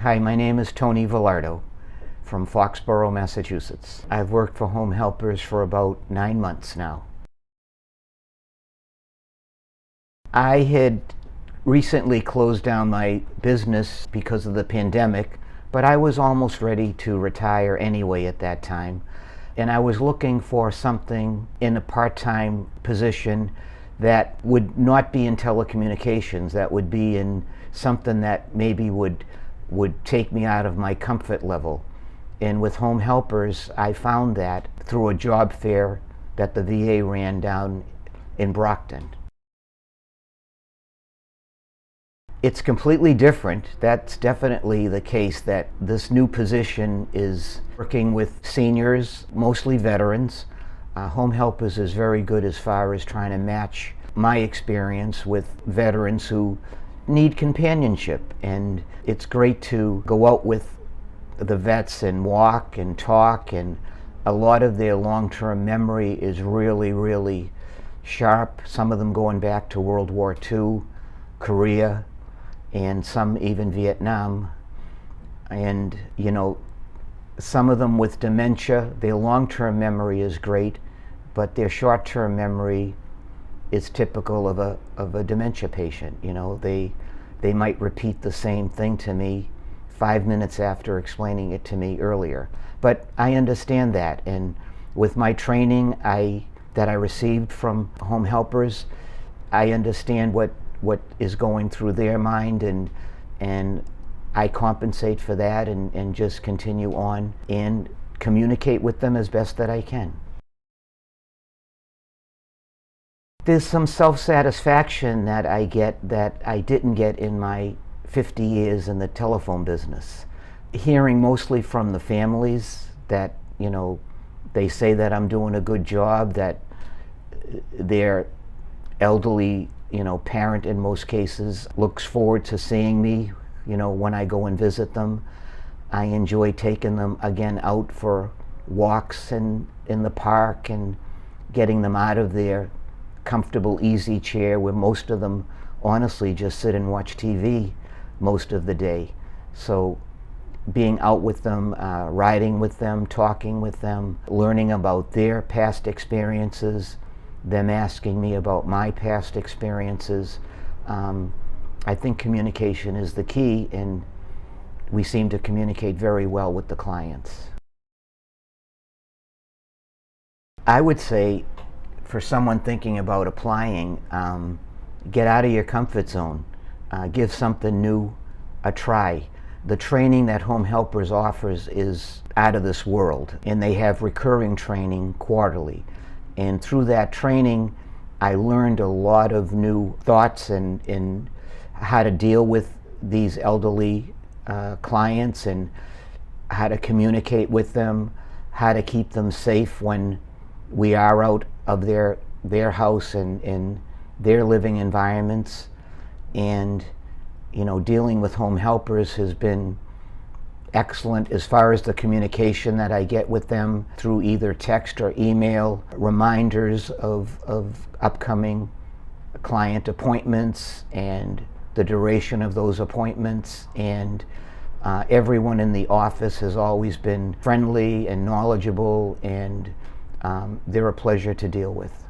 Hi, my name is Tony Villardo from Foxborough, Massachusetts. I've worked for Home Helpers for about 9 months now. I had recently closed down my business because of the pandemic, but I was almost ready to retire anyway at that time. And I was looking for something in a part-time position that would not be in telecommunications, that would be in something that maybe would take me out of my comfort level. And with Home Helpers, I found that through a job fair that the VA ran down in Brockton. It's completely different. That's definitely the case, that this new position is working with seniors, mostly veterans. Home Helpers is very good as far as trying to match my experience with veterans who need companionship. And it's great to go out with the vets and walk and talk, and a lot of their long-term memory is really sharp. Some of them going back to World War II, Korea, and some even Vietnam. And some of them with dementia, their long-term memory is great, but their short-term memory is typical of a dementia patient. They might repeat the same thing to me 5 minutes after explaining it to me earlier. But I understand that, and with my training that I received from Home Helpers, I understand what is going through their mind, and I compensate for that and just continue on and communicate with them as best that I can. There's some self-satisfaction that I get that I didn't get in my 50 years in the telephone business. Hearing mostly from the families that, they say that I'm doing a good job, that their elderly, parent in most cases looks forward to seeing me, when I go and visit them. I enjoy taking them again out for walks in the park and getting them out of their comfortable, easy chair where most of them honestly just sit and watch TV most of the day. So being out with them, riding with them, talking with them, learning about their past experiences, them asking me about my past experiences. I think communication is the key, and we seem to communicate very well with the clients. I would say, for someone thinking about applying, get out of your comfort zone. Give something new a try. The training that Home Helpers offers is out of this world, and they have recurring training quarterly. And through that training, I learned a lot of new thoughts in how to deal with these elderly clients, and how to communicate with them, how to keep them safe when we are out of their house and in their living environments. And dealing with Home Helpers has been excellent as far as the communication that I get with them through either text or email, reminders of upcoming client appointments and the duration of those appointments. And everyone in the office has always been friendly and knowledgeable, and they're a pleasure to deal with.